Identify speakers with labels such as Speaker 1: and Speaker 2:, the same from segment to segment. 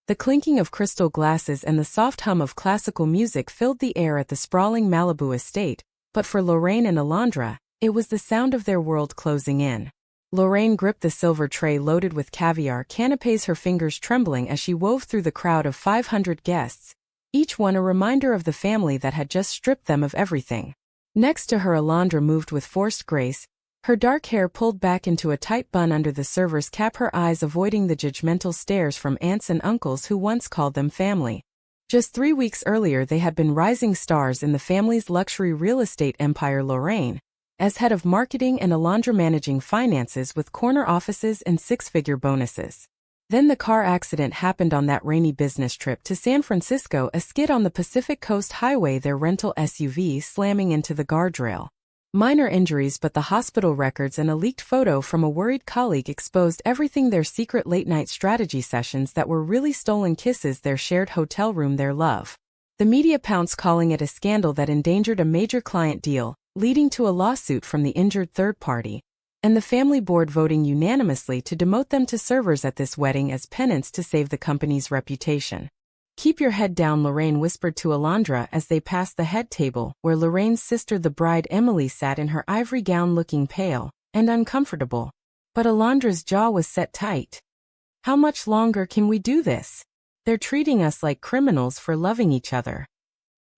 Speaker 1: The clinking of crystal glasses and the soft hum of classical music filled the air at the sprawling Malibu estate, but for Lauraine and Alondra, it was the sound of their world closing in. Lauraine gripped the silver tray loaded with caviar canapés, her fingers trembling as she wove through the crowd of 500 guests, each one a reminder of the family that had just stripped them of everything. Next to her, Alondra moved with forced grace, her dark hair pulled back into a tight bun under the server's cap, her eyes avoiding the judgmental stares from aunts and uncles who once called them family. Just 3 weeks earlier they had been rising stars in the family's luxury real estate empire, Lauraine, as head of marketing and Alondra managing finances with corner offices and six-figure bonuses. Then the car accident happened on that rainy business trip to San Francisco, a skid on the Pacific Coast Highway, their rental SUV slamming into the guardrail. Minor injuries, but the hospital records and a leaked photo from a worried colleague exposed everything: their secret late-night strategy sessions that were really stolen kisses, their shared hotel room, their love. The media pounced, calling it a scandal that endangered a major client deal, leading to a lawsuit from the injured third party, and the family board voting unanimously to demote them to servers at this wedding as penance to save the company's reputation. "Keep your head down," Lauraine whispered to Alondra as they passed the head table, where Lorraine's sister, the bride Emily, sat in her ivory gown looking pale and uncomfortable. But Alondra's jaw was set tight. "How much longer can we do this? They're treating us like criminals for loving each other."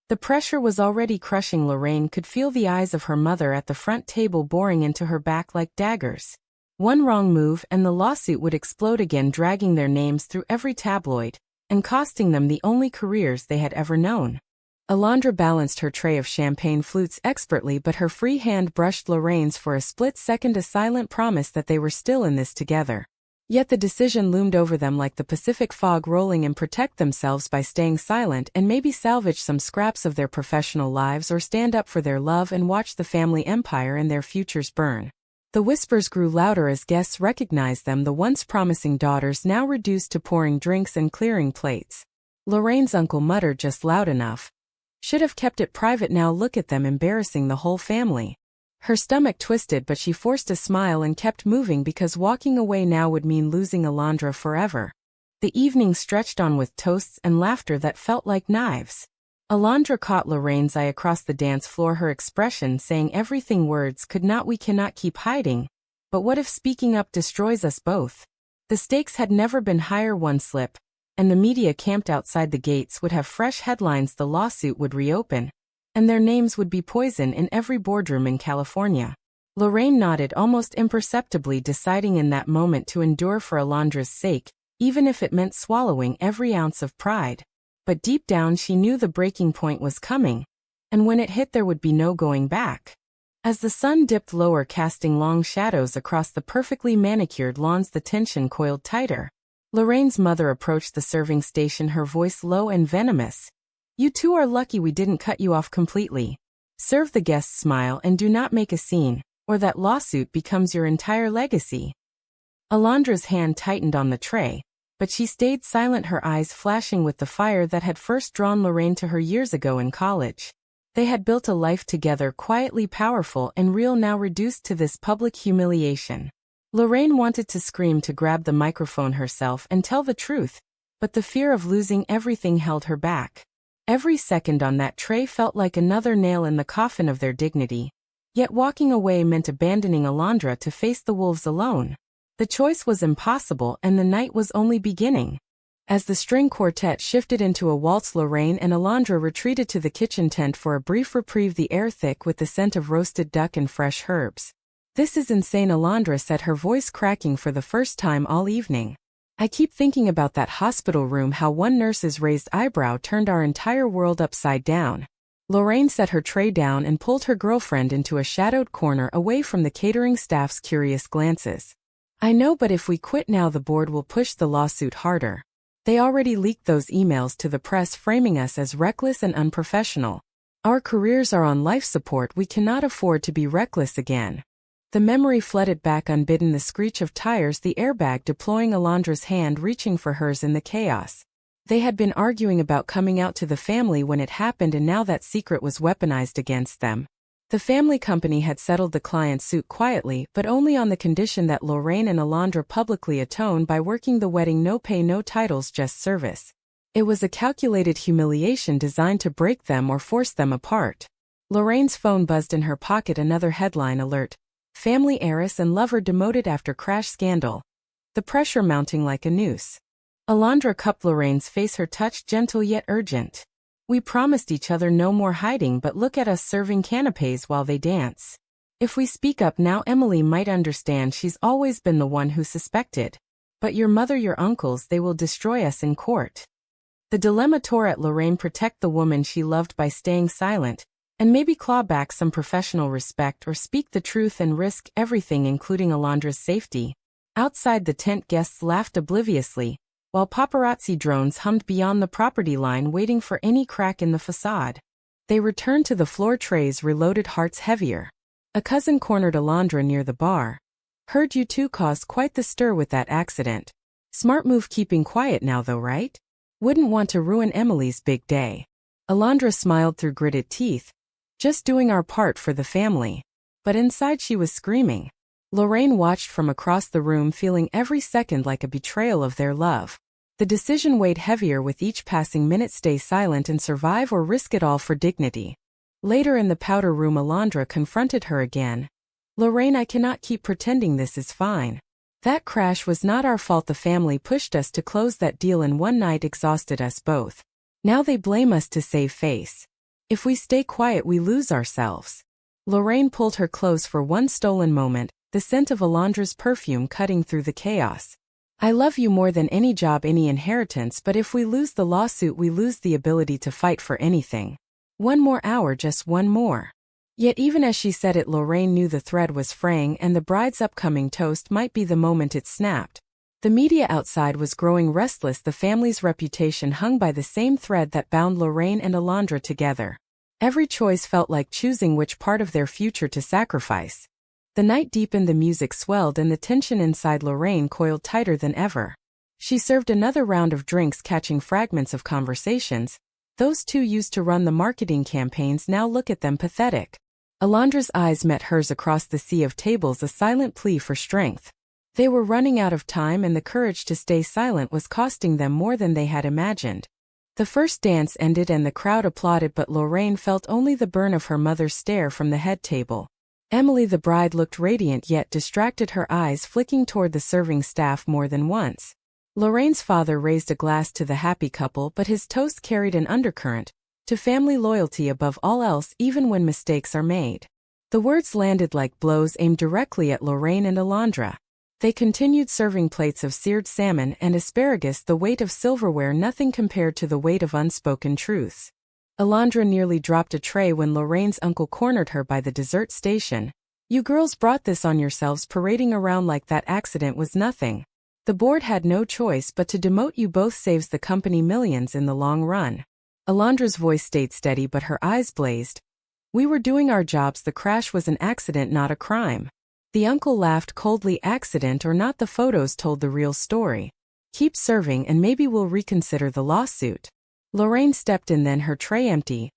Speaker 1: The pressure was already crushing. Lauraine could feel the eyes of her mother at the front table boring into her back like daggers. One wrong move and the lawsuit would explode again, dragging their names through every tabloid and costing them the only careers they had ever known. Alondra balanced her tray of champagne flutes expertly, but her free hand brushed Lorraine's for a split second, a silent promise that they were still in this together. Yet the decision loomed over them like the Pacific fog rolling in: protect themselves by staying silent and maybe salvage some scraps of their professional lives, or stand up for their love and watch the family empire and their futures burn. The whispers grew louder as guests recognized them, the once promising daughters now reduced to pouring drinks and clearing plates. Lorraine's uncle muttered just loud enough. "Should have kept it private. Now look at them embarrassing the whole family." Her stomach twisted, but she forced a smile and kept moving, because walking away now would mean losing Alondra forever. The evening stretched on with toasts and laughter that felt like knives. Alondra caught Lorraine's eye across the dance floor, her expression saying everything words could not. "We cannot keep hiding. But what if speaking up destroys us both?" The stakes had never been higher. One slip, and the media camped outside the gates would have fresh headlines. The lawsuit would reopen, and their names would be poison in every boardroom in California. Lauraine nodded almost imperceptibly, deciding in that moment to endure for Alondra's sake, even if it meant swallowing every ounce of pride. But deep down she knew the breaking point was coming, and when it hit there would be no going back. As the sun dipped lower, casting long shadows across the perfectly manicured lawns, the tension coiled tighter. Lorraine's mother approached the serving station, her voice low and venomous. "You two are lucky we didn't cut you off completely. Serve the guests, smile, and do not make a scene, or that lawsuit becomes your entire legacy." Alondra's hand tightened on the tray, but she stayed silent, her eyes flashing with the fire that had first drawn Lauraine to her years ago in college. They had built a life together, quietly powerful and real, now reduced to this public humiliation. Lauraine wanted to scream, to grab the microphone herself and tell the truth, but the fear of losing everything held her back. Every second on that tray felt like another nail in the coffin of their dignity. Yet walking away meant abandoning Alondra to face the wolves alone. The choice was impossible, and the night was only beginning. As the string quartet shifted into a waltz, Lauraine and Alondra retreated to the kitchen tent for a brief reprieve, the air thick with the scent of roasted duck and fresh herbs. "This is insane," Alondra said, her voice cracking for the first time all evening. "I keep thinking about that hospital room, how one nurse's raised eyebrow turned our entire world upside down." Lauraine set her tray down and pulled her girlfriend into a shadowed corner away from the catering staff's curious glances. "I know, but if we quit now, the board will push the lawsuit harder. They already leaked those emails to the press framing us as reckless and unprofessional. Our careers are on life support. We cannot afford to be reckless again." The memory flooded back unbidden, the screech of tires, the airbag deploying, Alondra's hand reaching for hers in the chaos. They had been arguing about coming out to the family when it happened, and now that secret was weaponized against them. The family company had settled the client's suit quietly, but only on the condition that Lauraine and Alondra publicly atone by working the wedding no pay no titles just service. It was a calculated humiliation designed to break them or force them apart. Lauraine's phone buzzed in her pocket, another headline alert. Family heiress and lover demoted after crash scandal. The pressure mounting like a noose. Alondra cupped Lauraine's face, her touch gentle yet urgent. We promised each other no more hiding, but look at us serving canapés while they dance. If we speak up now, Emily might understand. She's always been the one who suspected. But your mother, your uncles, they will destroy us in court. The dilemma tore at Lauraine: protect the woman she loved by staying silent, and maybe claw back some professional respect, or speak the truth and risk everything, including Alondra's safety. Outside the tent, guests laughed obliviously, while paparazzi drones hummed beyond the property line, waiting for any crack in the facade. They returned to the floor trays, reloaded, hearts heavier. A cousin cornered Alondra near the bar. Heard you two caused quite the stir with that accident. Smart move keeping quiet now though, right? Wouldn't want to ruin Emily's big day. Alondra smiled through gritted teeth. Just doing our part for the family. But inside she was screaming. Lauraine watched from across the room, feeling every second like a betrayal of their love. The decision weighed heavier with each passing minute: stay silent and survive, or risk it all for dignity. Later in the powder room, Alondra confronted her again. Lauraine, I cannot keep pretending this is fine. That crash was not our fault. The family pushed us to close that deal, and one night exhausted us both. Now they blame us to save face. If we stay quiet, we lose ourselves. Lauraine pulled her close for one stolen moment, the scent of Alondra's perfume cutting through the chaos. I love you more than any job, any inheritance, but if we lose the lawsuit, we lose the ability to fight for anything. One more hour, just one more. Yet even as she said it, Lauraine knew the thread was fraying, and the bride's upcoming toast might be the moment it snapped. The media outside was growing restless. The family's reputation hung by the same thread that bound Lauraine and Alondra together. Every choice felt like choosing which part of their future to sacrifice. The night deepened, the music swelled, and the tension inside Lauraine coiled tighter than ever. She served another round of drinks, catching fragments of conversations. Those two used to run the marketing campaigns, now look at them, pathetic. Alondra's eyes met hers across the sea of tables, a silent plea for strength. They were running out of time, and the courage to stay silent was costing them more than they had imagined. The first dance ended and the crowd applauded, but Lauraine felt only the burn of her mother's stare from the head table. Emily, the bride, looked radiant yet distracted, her eyes flicking toward the serving staff more than once. Lauraine's father raised a glass to the happy couple, but his toast carried an undercurrent, to family loyalty above all else, even when mistakes are made. The words landed like blows aimed directly at Lauraine and Alondra. They continued serving plates of seared salmon and asparagus, the weight of silverware nothing compared to the weight of unspoken truths. Alondra nearly dropped a tray when Lauraine's uncle cornered her by the dessert station. You girls brought this on yourselves, parading around like that accident was nothing. The board had no choice but to demote you both, saves the company millions in the long run. Alondra's voice stayed steady, but her eyes blazed. We were doing our jobs. The crash was an accident, not a crime. The uncle laughed coldly. Accident or not, the photos told the real story. Keep serving and maybe we'll reconsider the lawsuit. Lauraine stepped in, then her tray empty.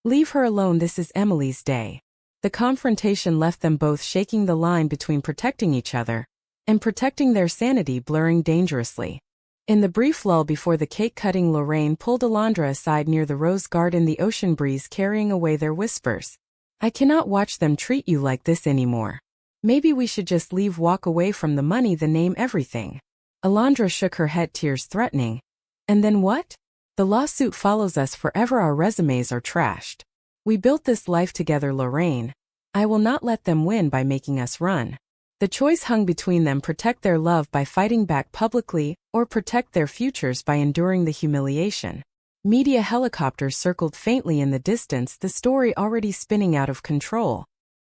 Speaker 1: Leave her alone, this is Emily's day. The confrontation left them both shaking, the line between protecting each other and protecting their sanity blurring dangerously. In the brief lull before the cake cutting, Lauraine pulled Alondra aside near the rose garden, the ocean breeze carrying away their whispers. I cannot watch them treat you like this anymore. Maybe we should just leave, walk away from the money, the name, everything. Alondra shook her head, tears threatening. And then what? The lawsuit follows us forever. Our resumes are trashed. We built this life together, Lauraine. I will not let them win by making us run. The choice hung between them: protect their love by fighting back publicly, or protect their futures by enduring the humiliation. Media helicopters circled faintly in the distance, the story already spinning out of control.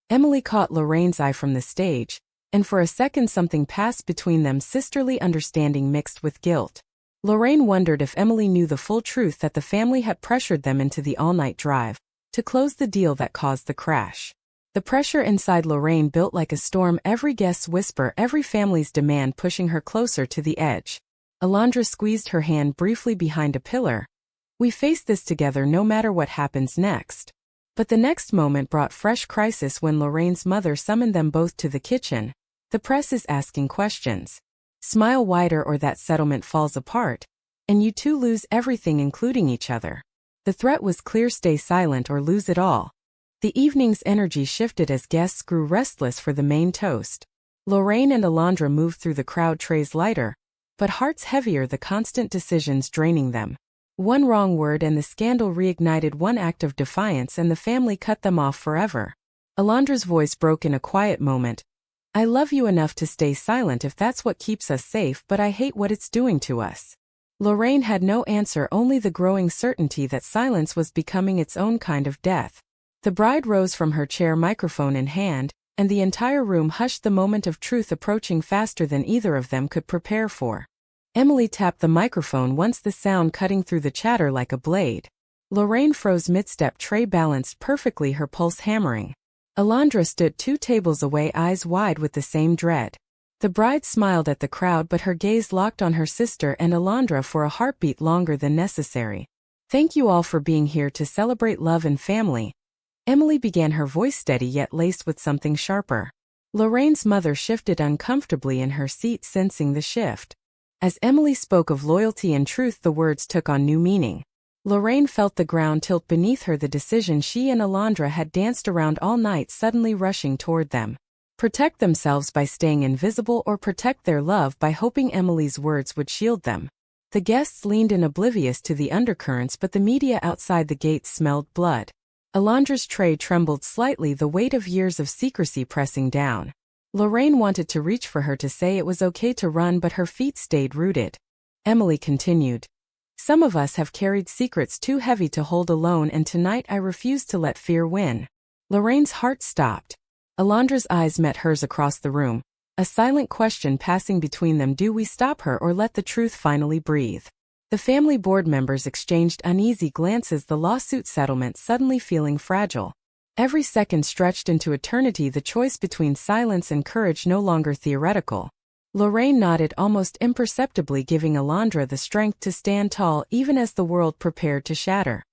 Speaker 1: Emily caught Lauraine's eye from the stage, and for a second something passed between them, sisterly understanding mixed with guilt. Lauraine wondered if Emily knew the full truth, that the family had pressured them into the all-night drive to close the deal that caused the crash. The pressure inside Lauraine built like a storm, every guest's whisper, every family's demand pushing her closer to the edge. Alondra squeezed her hand briefly behind a pillar. We face this together no matter what happens next. But the next moment brought fresh crisis when Lauraine's mother summoned them both to the kitchen. The press is asking questions. Smile wider or that settlement falls apart. And you two lose everything including each other. The threat was clear: stay silent or lose it all. The evening's energy shifted as guests grew restless for the main toast. Lauraine and Alondra moved through the crowd, trays lighter, but hearts heavier, the constant decisions draining them. One wrong word and the scandal reignited, one act of defiance and the family cut them off forever. Alondra's voice broke in a quiet moment. I love you enough to stay silent if that's what keeps us safe, but I hate what it's doing to us. Lauraine had no answer, only the growing certainty that silence was becoming its own kind of death. The bride rose from her chair, microphone in hand, and the entire room hushed, the moment of truth approaching faster than either of them could prepare for. Emily tapped the microphone once, the sound cutting through the chatter like a blade. Lauraine froze mid-step, tray balanced perfectly, her pulse hammering. Alondra stood 2 tables away, eyes wide with the same dread. The bride smiled at the crowd, but her gaze locked on her sister and Alondra for a heartbeat longer than necessary. Thank you all for being here to celebrate love and family. Emily began, her voice steady yet laced with something sharper. Lauraine's mother shifted uncomfortably in her seat, sensing the shift. As Emily spoke of loyalty and truth, the words took on new meaning. Lauraine felt the ground tilt beneath her, the decision she and Alondra had danced around all night suddenly rushing toward them. Protect themselves by staying invisible, or protect their love by hoping Emily's words would shield them. The guests leaned in, oblivious to the undercurrents, but the media outside the gates smelled blood. Alondra's tray trembled slightly, the weight of years of secrecy pressing down. Lauraine wanted to reach for her, to say it was okay to run, but her feet stayed rooted. Emily continued. Some of us have carried secrets too heavy to hold alone, and tonight I refuse to let fear win. Lauraine's heart stopped. Alondra's eyes met hers across the room, a silent question passing between them: do we stop her or let the truth finally breathe? The family board members exchanged uneasy glances, the lawsuit settlement suddenly feeling fragile. Every second stretched into eternity, the choice between silence and courage no longer theoretical. Lauraine nodded almost imperceptibly, giving Alondra the strength to stand tall even as the world prepared to shatter.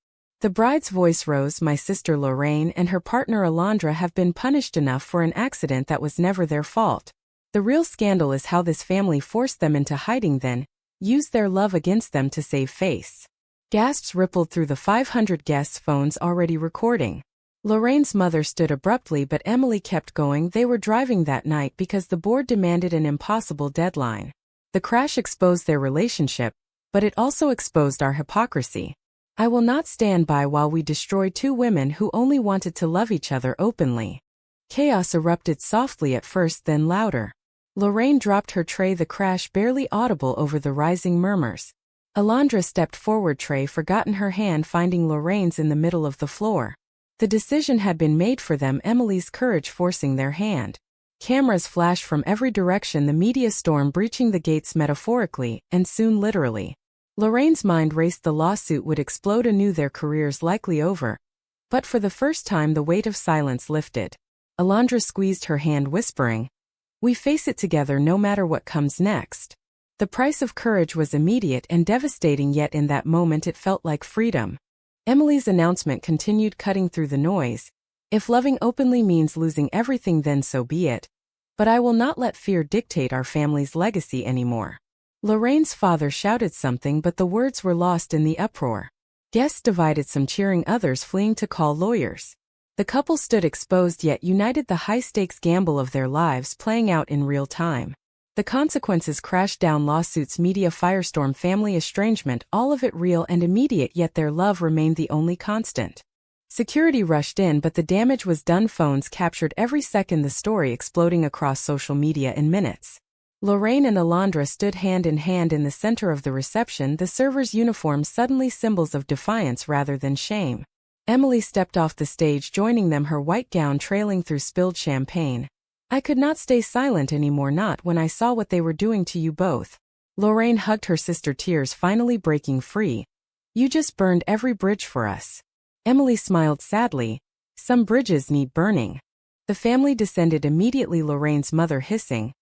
Speaker 1: The bride's voice rose. My sister Lauraine and her partner Alondra have been punished enough for an accident that was never their fault. The real scandal is how this family forced them into hiding, then used their love against them to save face. Gasps rippled through the 500 guests' phones already recording. Lauraine's mother stood abruptly, but Emily kept going. They were driving that night because the board demanded an impossible deadline. The crash exposed their relationship, but it also exposed our hypocrisy. I will not stand by while we destroy 2 women who only wanted to love each other openly. Chaos erupted, softly at first, then louder. Lauraine dropped her tray, the crash barely audible over the rising murmurs. Alondra stepped forward, tray forgotten, her hand finding Lauraine's in the middle of the floor. The decision had been made for them, Emily's courage forcing their hand. Cameras flashed from every direction, the media storm breaching the gates metaphorically, and soon literally. Lauraine's mind raced. The lawsuit would explode anew, their careers likely over. But for the first time the weight of silence lifted. Alondra squeezed her hand, whispering, "We face it together no matter what comes next." The price of courage was immediate and devastating, yet in that moment it felt like freedom. Emily's announcement continued, cutting through the noise. If loving openly means losing everything, then so be it. But I will not let fear dictate our family's legacy anymore. Lauraine's father shouted something, but the words were lost in the uproar. Guests divided, some cheering, others fleeing to call lawyers. The couple stood exposed yet united, the high-stakes gamble of their lives playing out in real time. The consequences crashed down: lawsuits, media firestorm, family estrangement, all of it real and immediate, yet their love remained the only constant. Security rushed in, but the damage was done. Phones captured every second, the story exploding across social media in minutes. Lauraine and Alondra stood hand in hand in the center of the reception, the servers' uniforms suddenly symbols of defiance rather than shame. Emily stepped off the stage, joining them, her white gown trailing through spilled champagne. I could not stay silent anymore, not when I saw what they were doing to you both. Lauraine hugged her sister, tears finally breaking free. You just burned every bridge for us. Emily smiled sadly. Some bridges need burning. The family descended immediately, Lauraine's mother hissing,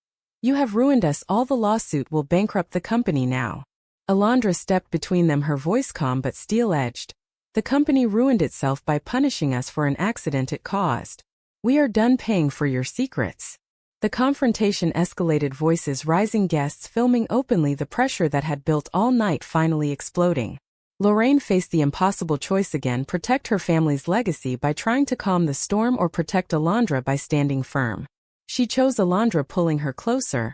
Speaker 1: "You have ruined us all. The lawsuit will bankrupt the company now." Alondra stepped between them, her voice calm but steel-edged. The company ruined itself by punishing us for an accident it caused. We are done paying for your secrets. The confrontation escalated, voices rising, guests filming openly, the pressure that had built all night finally exploding. Lauraine faced the impossible choice again: protect her family's legacy by trying to calm the storm, or protect Alondra by standing firm. She chose Alondra, pulling her closer.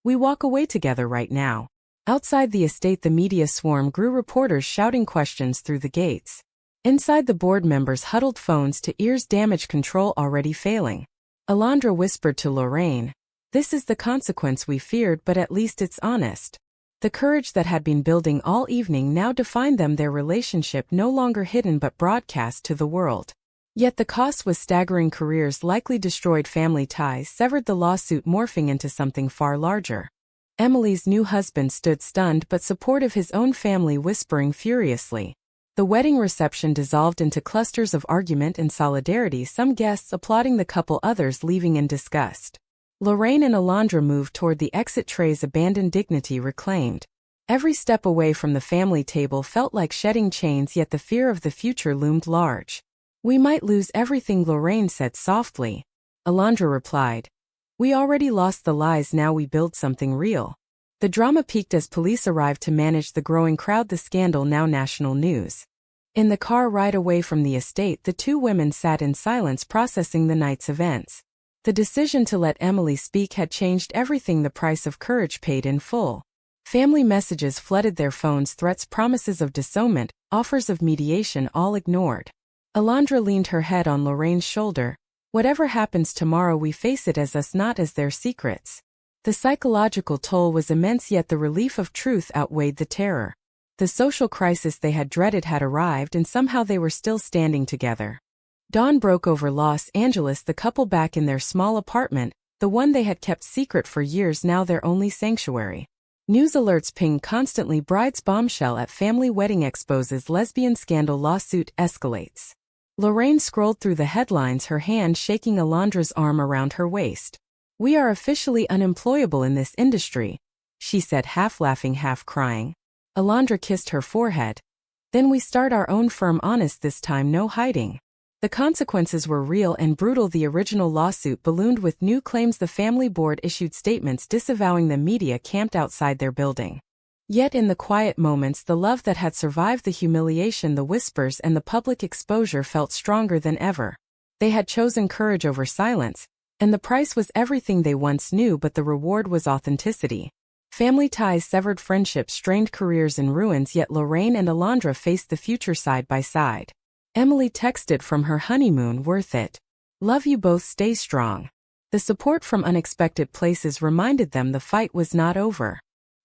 Speaker 1: We walk away together right now. Outside the estate, the media swarm grew, reporters shouting questions through the gates. Inside, the board members huddled, phones to ears, damage control already failing. Alondra whispered to Lauraine, "This is the consequence we feared, but at least it's honest." The courage that had been building all evening now defined them, their relationship no longer hidden but broadcast to the world. Yet the cost was staggering: careers likely destroyed, family ties severed, the lawsuit morphing into something far larger. Emily's new husband stood stunned but supportive, his own family whispering furiously. The wedding reception dissolved into clusters of argument and solidarity, some guests applauding the couple, others leaving in disgust. Lauraine and Alondra moved toward the exit, trays abandoned, dignity reclaimed. Every step away from the family table felt like shedding chains, yet the fear of the future loomed large. "We might lose everything," Lauraine said softly. Alondra replied, "We already lost the lies, now we build something real." The drama peaked as police arrived to manage the growing crowd, the scandal now national news. In the car ride away from the estate, the two women sat in silence, processing the night's events. The decision to let Emily speak had changed everything, the price of courage paid in full. Family messages flooded their phones, threats, promises of disownment, offers of mediation, all ignored. Alondra leaned her head on Lauraine's shoulder. "Whatever happens tomorrow, we face it as us, not as their secrets." The psychological toll was immense, yet the relief of truth outweighed the terror. The social crisis they had dreaded had arrived, and somehow they were still standing together. Dawn broke over Los Angeles, the couple back in their small apartment, the one they had kept secret for years, now their only sanctuary. News alerts pinged constantly: bride's bombshell at family wedding exposes lesbian scandal, lawsuit escalates. Lauraine scrolled through the headlines, her hand shaking, Alondra's arm around her waist. "We are officially unemployable in this industry," she said, half laughing, half crying. Alondra kissed her forehead. "Then we start our own firm, honest this time, no hiding." The consequences were real and brutal. The original lawsuit ballooned with new claims. The family board issued statements disavowing them. Media camped outside their building. Yet in the quiet moments, the love that had survived the humiliation, the whispers, and the public exposure felt stronger than ever. They had chosen courage over silence, and the price was everything they once knew, but the reward was authenticity. Family ties severed, friendships strained, careers in ruins, yet Lauraine and Alondra faced the future side by side. Emily texted from her honeymoon, "Worth it. Love you both, stay strong." The support from unexpected places reminded them the fight was not over.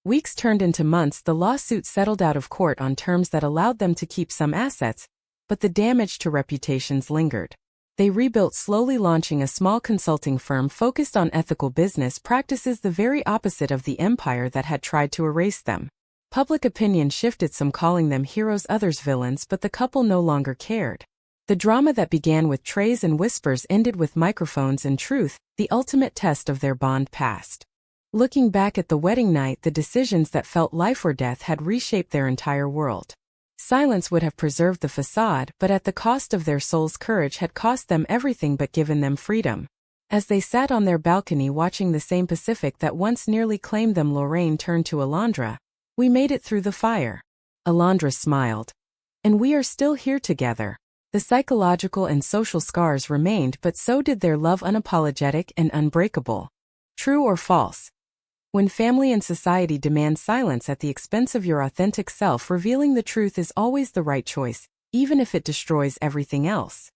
Speaker 1: Weeks turned into months. The lawsuit settled out of court on terms that allowed them to keep some assets, but the damage to reputations lingered. They rebuilt slowly, launching a small consulting firm focused on ethical business practices, the very opposite of the empire that had tried to erase them. Public opinion shifted, some calling them heroes, others villains, but the couple no longer cared. The drama that began with trays and whispers ended with microphones and truth, the ultimate test of their bond passed. Looking back at the wedding night, the decisions that felt life or death had reshaped their entire world. Silence would have preserved the facade, but at the cost of their souls. Courage had cost them everything but given them freedom. As they sat on their balcony watching the same Pacific that once nearly claimed them, Lauraine turned to Alondra. "We made it through the fire." Alondra smiled. "And we are still here together." The psychological and social scars remained, but so did their love, unapologetic and unbreakable. True or false? When family and society demand silence at the expense of your authentic self, revealing the truth is always the right choice, even if it destroys everything else.